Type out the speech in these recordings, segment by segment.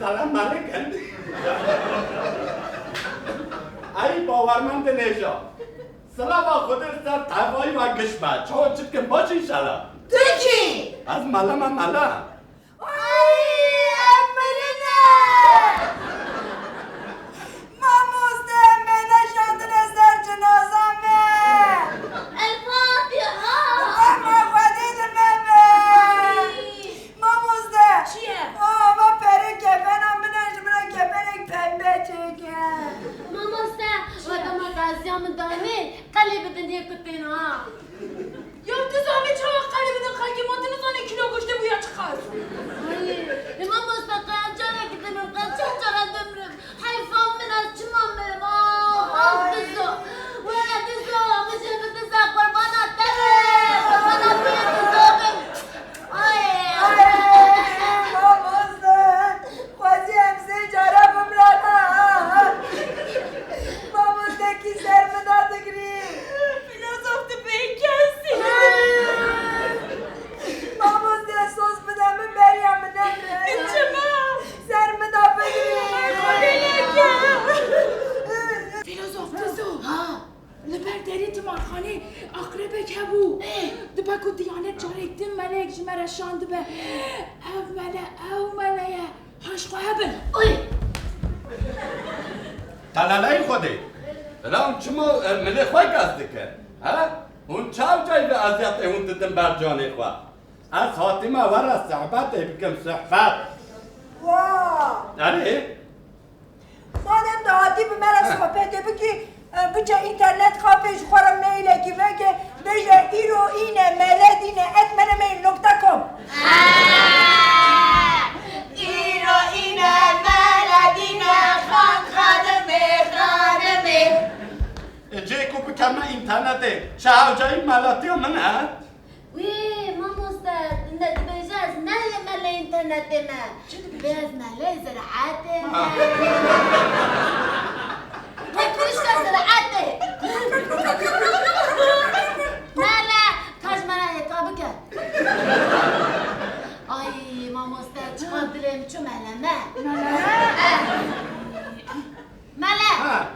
سلام ملکن ای باورمند نژا سلام خود سر توایی و گشمه چون چید که باش انشالله تو کی؟ از ملم ملم تلالای خودی رام چمو ملی خواه گزده که اون چاو جای به ازیت اون دیدم بر جانی خواه از حاتمه ور صحبت بکم صحبت اره مادم دادی به مرا صحبت بکی بچه اینترنت خواهش خورم میله که بگه بجه ایرو اینه ملد اینه @mail.com ایرو اینه ملد اینه خانمه جیکو بکم اینترنته چاو جای ملاتی و من هست وی ماما استاد انت بيجي از نه مال اینترنت ما بیاز مال زراعت ما تكريش زراعت مالا کاش مالا یکابک آی ماما استاد چقدر دلم چو مالا مالا مالا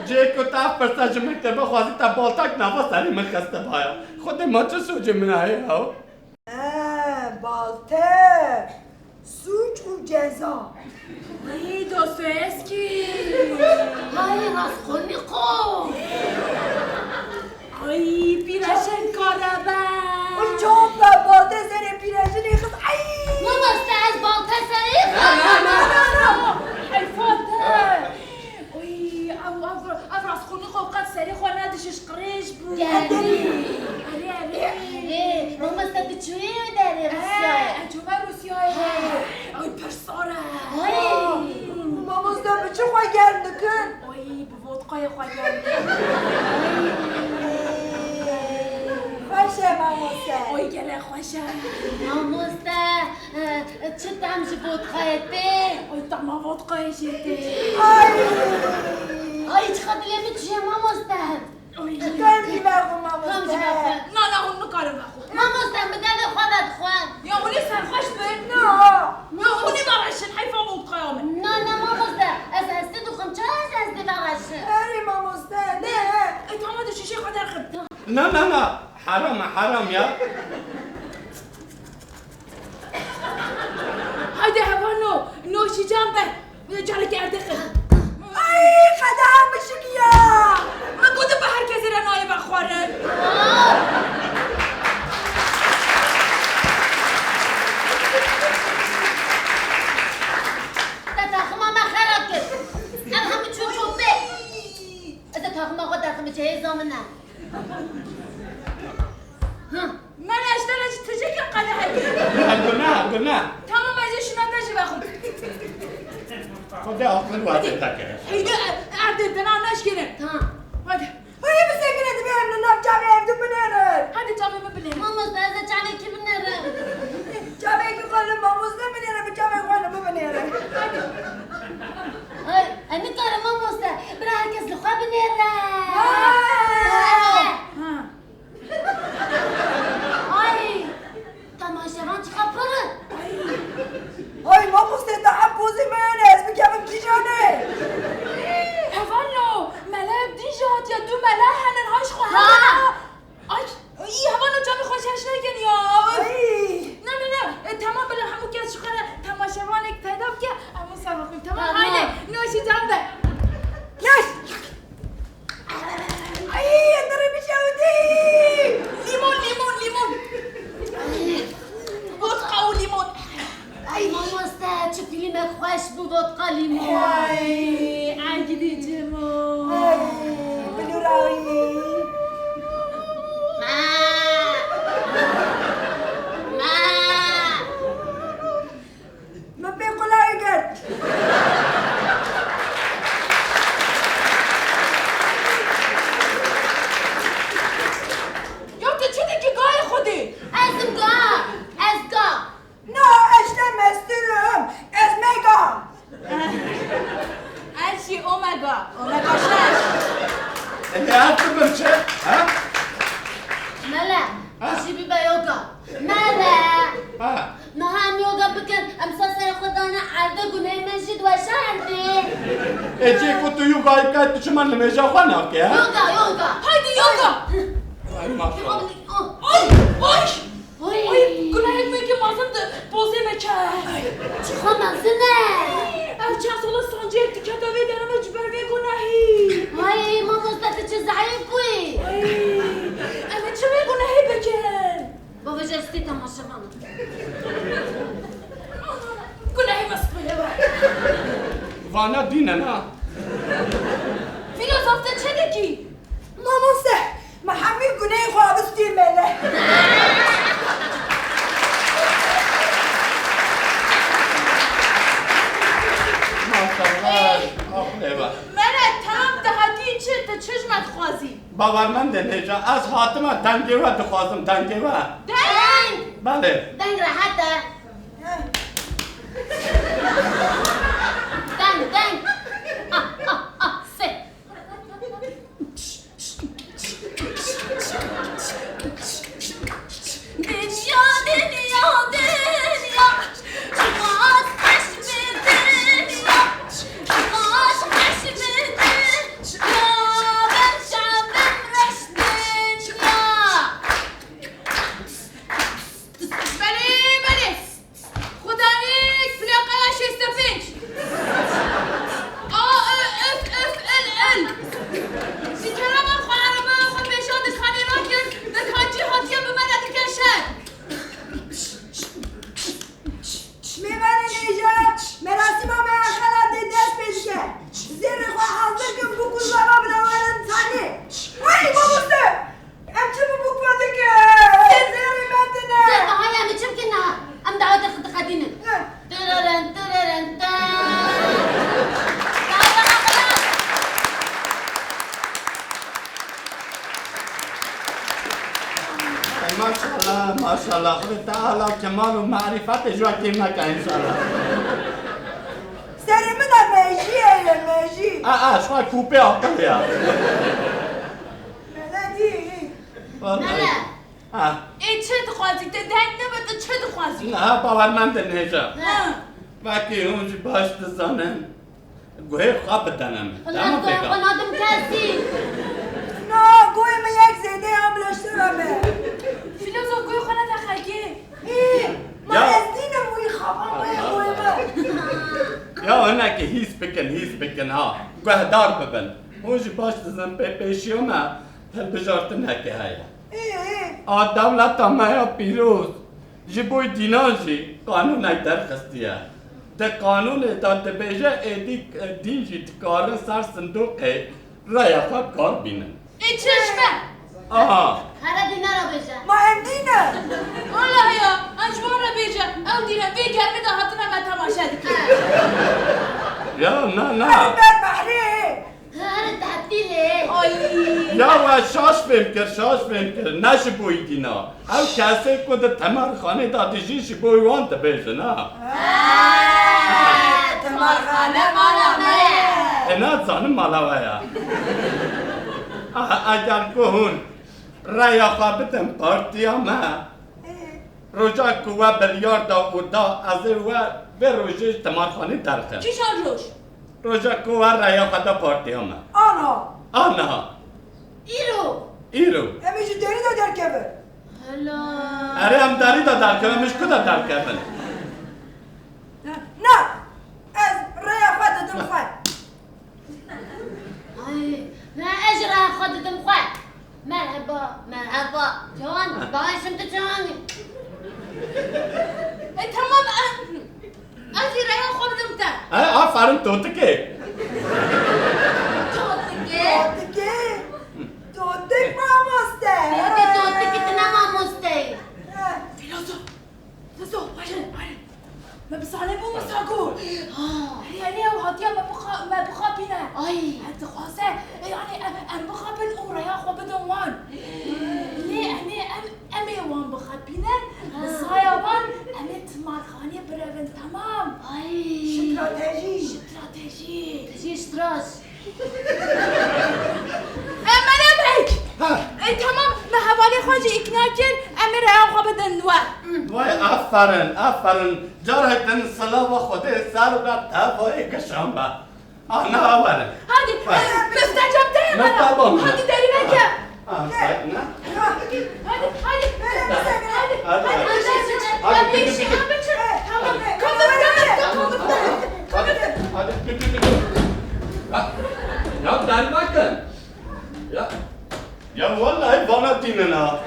جیکو تا پرسا جمعه بخوازی تا بالتاک نفس سری من خسته بایا خود ما چه سوچه منایی ها؟ بالته سوچ و جزا ای دوستویسکی های راسخونیقو ای پیرشن کارابه ای جواب دا بالته سری پیرشن ایخز ای ماما از بالته سری نه حیفاته ای او راسخونیقو قد سری خواه ندشش قریش بود اره ماما استاد چویی داره روسیاه اجومه روسیاه ای پرساره ماموزده به چه خواه گرم دکن؟ ای به ودقای خواه گرم خوشه ماموزده ای گله خوشه ماموسته چه دمشی ودقایته ای تمام ودقای شده آی چقدر لیمی چیه ماموسته کارم جی بخون ماموزده نه اون کارم نخون ماموسته به دل خودت خواه یا اونی سرخوش به نه یا اونی برشن حیفا ودقای آمد نه ماموسته از هستی دوخم چه از هستی بغشه اری ماموزده نه ای تمام شیشه خود در خب نه حرام یا هایده هوانو نوشی جنبه جاله کرده خب ای خدام بشکیا من بوده به هر کسی را نایه بخواره تاخم ما خراب کرد الهم چون به از تاخم خود داخل چه زامنه من اشترش تجيك قلعه گناه تمام از شناده شي باخد خود آخر وقتی تکه هيدا عرض دنا نشكله تمام هذا هی بسکنه دی بیرم نناب جامعه اردو بنیرن هذا جابي ما بلي ماما استاذه چاله کی بنره جامعه که قلم ماموزده بنیرن به جامعه قلم بنیرن ای امی کار ماما استاذ برای هر کس لخوا بنره ای تماشاوان چقدر پره بوزی من اسم کمم دیجانه هوانو ملک دیجات یا دو ملک هنن هاش خواهد آی ای هوانو جا میخوشش نگن یا نه تمام بله همون که از شخوره تماشوان یک پیدا که همون سباقیم تمام هایده نوشی جان ده یش ای انداره بشودی لیمون ودقه و لیمون مامۆستا چ فیلمێک خۆش بوو ڤۆدقە لیمۆ ئاگری جمو بلوراوی من پێ قوڵاوی کرد یا تو چه دیگه گاه خودی ئەزم گا نه اشتم استرم از مگا هرچی اومگا شش انت عارف برشة ها مەلا ئەشی بە یۆگا مەلا ها ما هم یۆگا بکەن ئەمسا سەر خۆدانە عەردە گونەی مەژی دووەشاردێ اجي كنت يوغا كنت شو من الميجا خوانا كي ها یۆگا هایدی یوگا اي ما شاء الله آی گناه میگه مازم بازی میکرد چی خۆ مەزنە از چند سال سانجه یک دیگه دوی دارم اجبر به گناهی وای مامۆستا تو چه ضعیف بووی اما چه به گناهی بکن بۆ بەژەستی تەماشەوانە گناهی مسئوله وانا دينا فیلوزوفته چه دیگی؟ مامۆستا ما هەمووی گونەی خوا بستیر مێلە ما شاء الله آخه منه تام دهاتی چه تا چشمت خوازی باورمند نجا از حاتمه دنگی و دخوازم دنگی و دەنگ بله دەنگ ڕاحەتە دەنگ سێ دنیا باز خەش دنیا باز خەش دنیا شابم ڕەش دنیا بله خدایی فلاقه 65 ال سیکرا من خواهرمه خود بشاد خانی را کرد به کانچی حاتیه به من ندکشد میبره نیجا مراسم همه اخلات دست پیش کرد زیر خواه حاضر کن بکن بابا بلوارن تانی وای مامۆستا ام چه بکواده که زیر مدنه زێر بەهای ئەمە چ بکەنەوە ئەم داوەتە خدقەدینن تررن تررن ما شاء الله خذ تعالى كمال ومعرفة جوا كيمك ان شاء الله سری من میجیه میجی شو كوبي اعطي يا ملدی مەلا ای چه دخوازی ده دنگ نبود چه دخوازی نه باورمند نجا وقتی اونج باش تزانم گوه خواب بدنم تمام بگم خۆنادم کەسی نه گوی من یک زیده هم لشترمه فیلوزوف گوی خانه دخگه ما یا. از دینم وی خوابم گوی من يا هناك هيس بكن ها گوه دار ببن اونج باش تزن پیشیوما هل بجارتن هكي هاي دولت ما پیروز جبوی دیناجی قانون ای درخستیه ده قانون تا دبیجه ایدی دینجی تکارن سر صندوقه رای خواب کار بینن ای چشمه هەرە دینا را بێژە ما هم دینه والله یا انجوان را بیجه او دیره بی گرمی دا هاتون هم تماشا دکن یا نه بر بحری هەرە تعتیلێ آی یا و شاش فهم کر نشبوی دینا او کسی که ده تمر خانه دادیجی شبوی وان دبیجه نه تمرخانه مالا مه اینا زانم مالاوه یا اگر که هون رای خواب بدن پارتیا ما روژا کوه بریار دا و دا از و به روژه تمارخانی درخم چی شان روش؟ روژا کوه ریا خدا پارتی همه آنا آنها ایرو ایرو امیجی داری دا در کبه هلا اره هم داری دا درکم مش کدا درکم نه از ریا خود دم خود أي ما أجرى خدتم خوات مرحبا مرحبا جوان باشم تجاني تمام أجي رأي خوب دمتا آفرین توتکه توتكي دیگه دودک ماماسته يمكن توتكي تنام مستي لازو وجل ما بصالي بو مساكو يعني هو هاتيا ما بخا بينا أي حتى خاصة يعني أم بخا بالأمور يا أخو بدون وان ليه أمي وان بخا بينا الصايا وان أمي تمار خاني بريفن تمام أي استراتژی استراتيجي تجي اشتراس أما نبعك تمام ما حوالي خواجي إكناكين أمي رأي أخو بدون وان وای آفرین جارتن سلام و خود سر و تابای کشم با آنا آوره هادي مستعجب دايما مستعجب. هادي داري بكا نه هادي Ya der bakın. Ya vallahi bana dinle ha.